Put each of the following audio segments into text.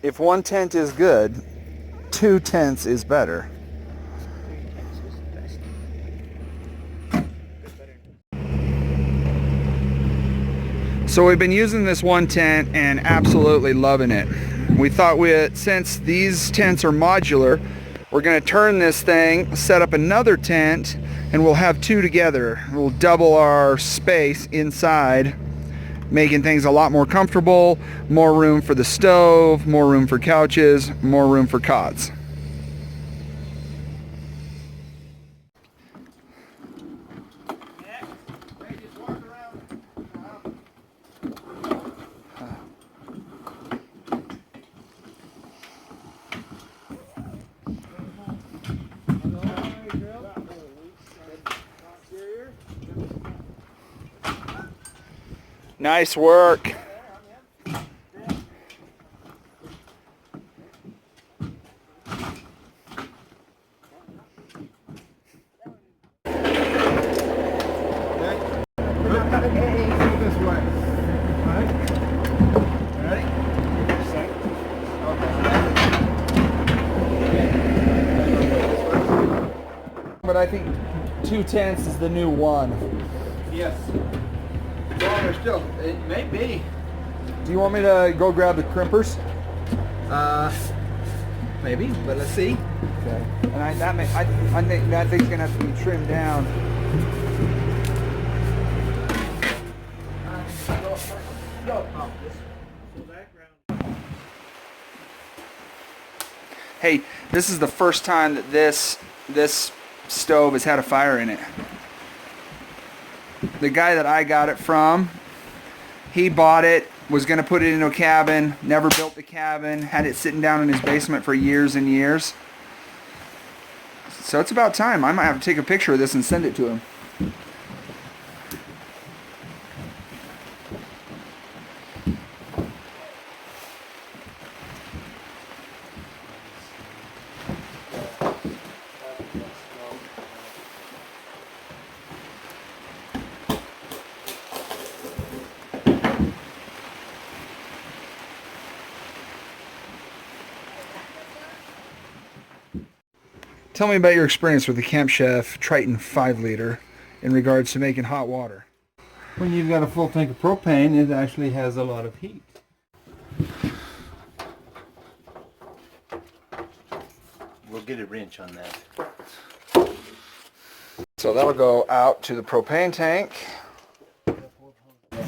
If one tent is good, 2 tents is better. So we've been using this one tent and absolutely loving it. We thought since these tents are modular, we're going to turn this thing, set up another tent, and we'll have 2 together. We'll double our space inside, making things a lot more comfortable, more room for the stove, more room for couches, more room for cots. Nice work. But I think 2 tents is the new 1. Yes. Well, there's still, it may be. Do you want me to go grab the crimpers? Maybe, but let's see. Okay. And I think that thing's gonna have to be trimmed down. Hey, this is the first time that this stove has had a fire in it. The guy that I got it from, he bought it, was going to put it into a cabin, never built the cabin, had it sitting down in his basement for years and years. So it's about time. I might have to take a picture of this and send it to him. Tell me about your experience with the Camp Chef Triton 5 liter in regards to making hot water. When you've got a full tank of propane, it actually has a lot of heat. We'll get a wrench on that. So that'll go out to the propane tank.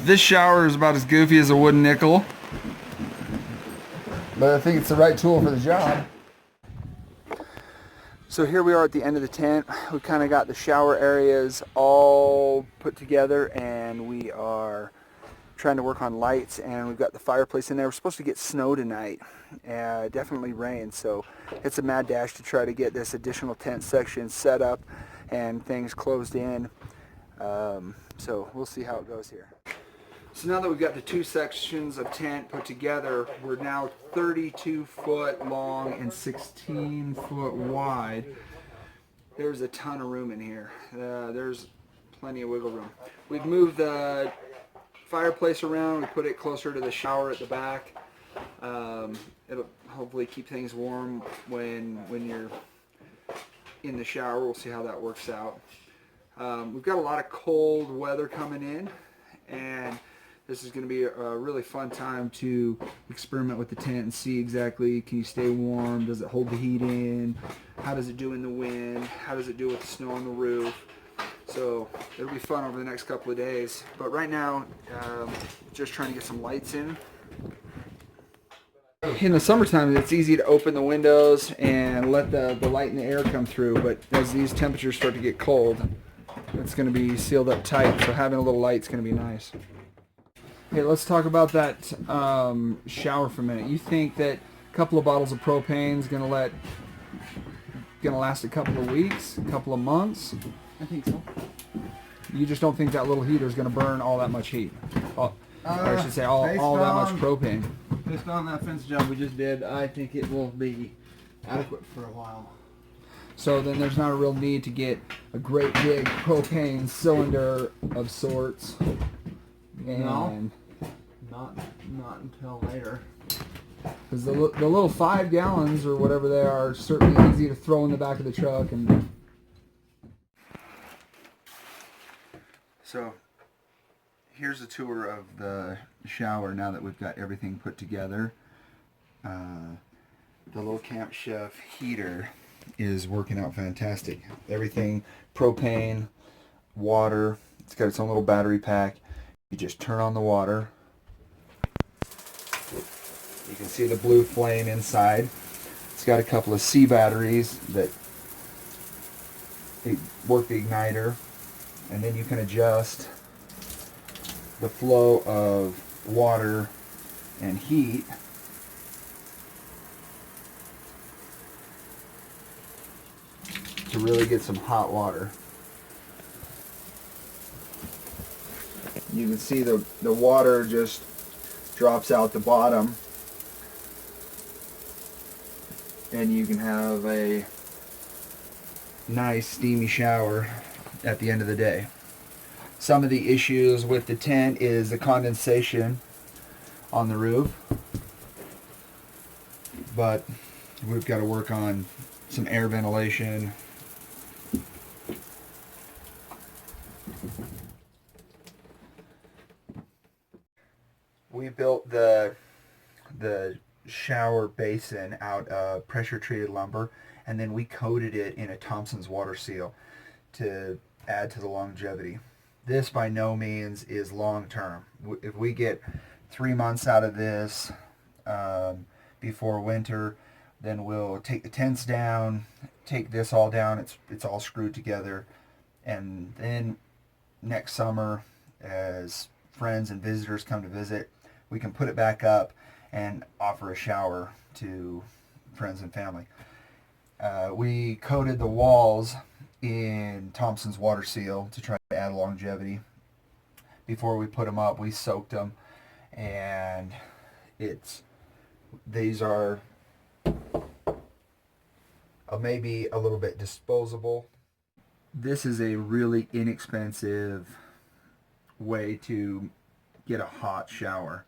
This shower is about as goofy as a wooden nickel, but I think it's the right tool for the job. So here we are at the end of the tent. We kind of got the shower areas all put together, and we are trying to work on lights, and we've got the fireplace in there. We're supposed to get snow tonight, definitely rain, so it's a mad dash to try to get this additional tent section set up and things closed in. So we'll see how it goes here. So now that we've got the 2 sections of tent put together, we're now 32 foot long and 16 foot wide. There's a ton of room in here. There's plenty of wiggle room. We've moved the fireplace around. We put it closer to the shower at the back. It'll hopefully keep things warm when you're in the shower. We'll see how that works out. We've got a lot of cold weather coming in, and this is going to be a really fun time to experiment with the tent and see exactly, can you stay warm, does it hold the heat in, how does it do in the wind, how does it do with the snow on the roof. So it'll be fun over the next couple of days, but right now just trying to get some lights in. In the summertime, it's easy to open the windows and let the light and the air come through, but as these temperatures start to get cold, it's going to be sealed up tight, so having a little light is going to be nice. Hey, let's talk about that shower for a minute. You think that a couple of bottles of propane is going to last a couple of weeks, a couple of months? I think so. You just don't think that little heater is going to burn all that much heat? Or I should say all that much propane. Based on that fence job we just did, I think it will be adequate for a while. So then there's not a real need to get a great big propane cylinder of sorts. And No. Not until later. Because the little 5 gallons or whatever they are certainly easy to throw in the back of the truck. And so here's a tour of the shower now that we've got everything put together. The little Camp Chef heater is working out fantastic. Everything propane, water. It's got its own little battery pack. You just turn on the water. You can see the blue flame inside. It's got a couple of C batteries that work the igniter, and then you can adjust the flow of water and heat to really get some hot water. You can see the water just drops out the bottom, and you can have a nice steamy shower at the end of the day. Some of the issues with the tent is the condensation on the roof, but we've got to work on some air ventilation. We built the shower basin out of pressure treated lumber, and then we coated it in a Thompson's water seal to add to the longevity. This by no means is long term. If we get 3 months out of this before winter, then we'll take the tents down, take this all down. It's all screwed together, and then next summer, as friends and visitors come to visit, we can put it back up and offer a shower to friends and family. We coated the walls in Thompson's water seal to try to add longevity. Before we put them up, we soaked them, and these are maybe a little bit disposable. This is a really inexpensive way to get a hot shower.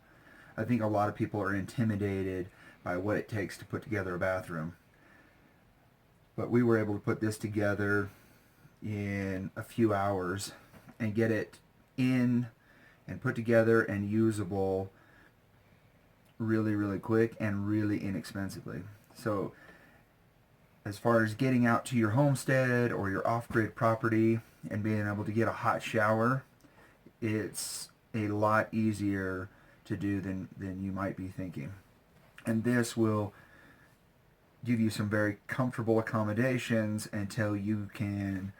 I think a lot of people are intimidated by what it takes to put together a bathroom. But we were able to put this together in a few hours and get it in and put together and usable really, really quick and really inexpensively. So as far as getting out to your homestead or your off-grid property and being able to get a hot shower, it's a lot easier to do than you might be thinking. And this will give you some very comfortable accommodations until you can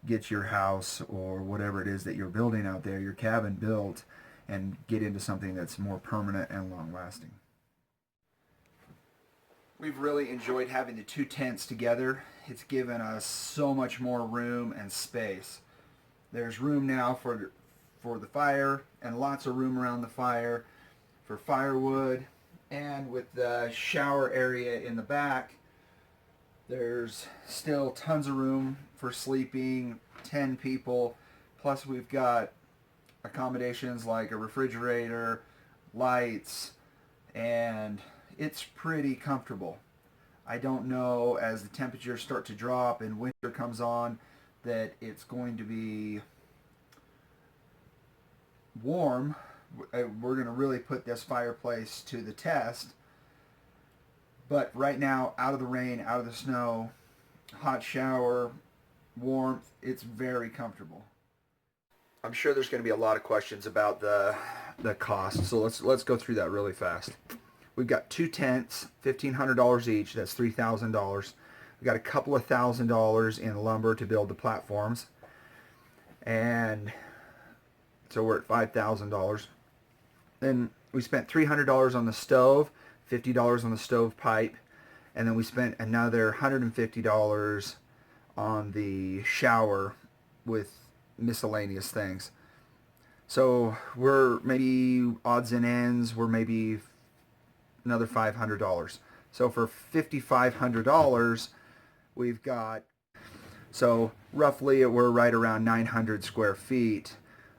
get your house or whatever it is that you're building out there, your cabin built, and get into something that's more permanent and long-lasting. We've really enjoyed having the 2 tents together. It's given us so much more room and space. There's room now for the fire, and lots of room around the fire for firewood. And with the shower area in the back, there's still tons of room for sleeping 10 people. Plus we've got accommodations like a refrigerator, lights, and it's pretty comfortable. I don't know, as the temperatures start to drop and winter comes on, that it's going to be warm. We're going to really put this fireplace to the test. But right now, out of the rain, out of the snow, hot shower, warmth, it's very comfortable. I'm sure there's going to be a lot of questions about the cost, so let's go through that really fast. We've got 2 tents, $1,500 each. That's $3,000. We've got a couple of $1,000s in lumber to build the platforms, and so we're at $5,000. Then we spent $300 on the stove, $50 on the stove pipe, and then we spent another $150 on the shower with miscellaneous things. So we're maybe odds and ends, we're maybe another $500. So for $5,500, we've got, so roughly we're right around 900 square feet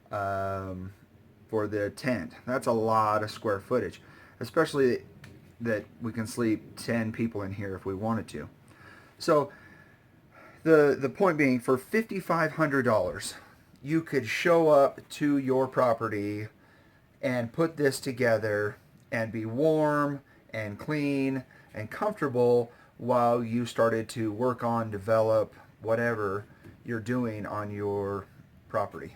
for for the tent. That's a lot of square footage, especially that we can sleep 10 people in here if we wanted to. So the point being, for $5,500, you could show up to your property and put this together and be warm and clean and comfortable while you started to work on, develop whatever you're doing on your property.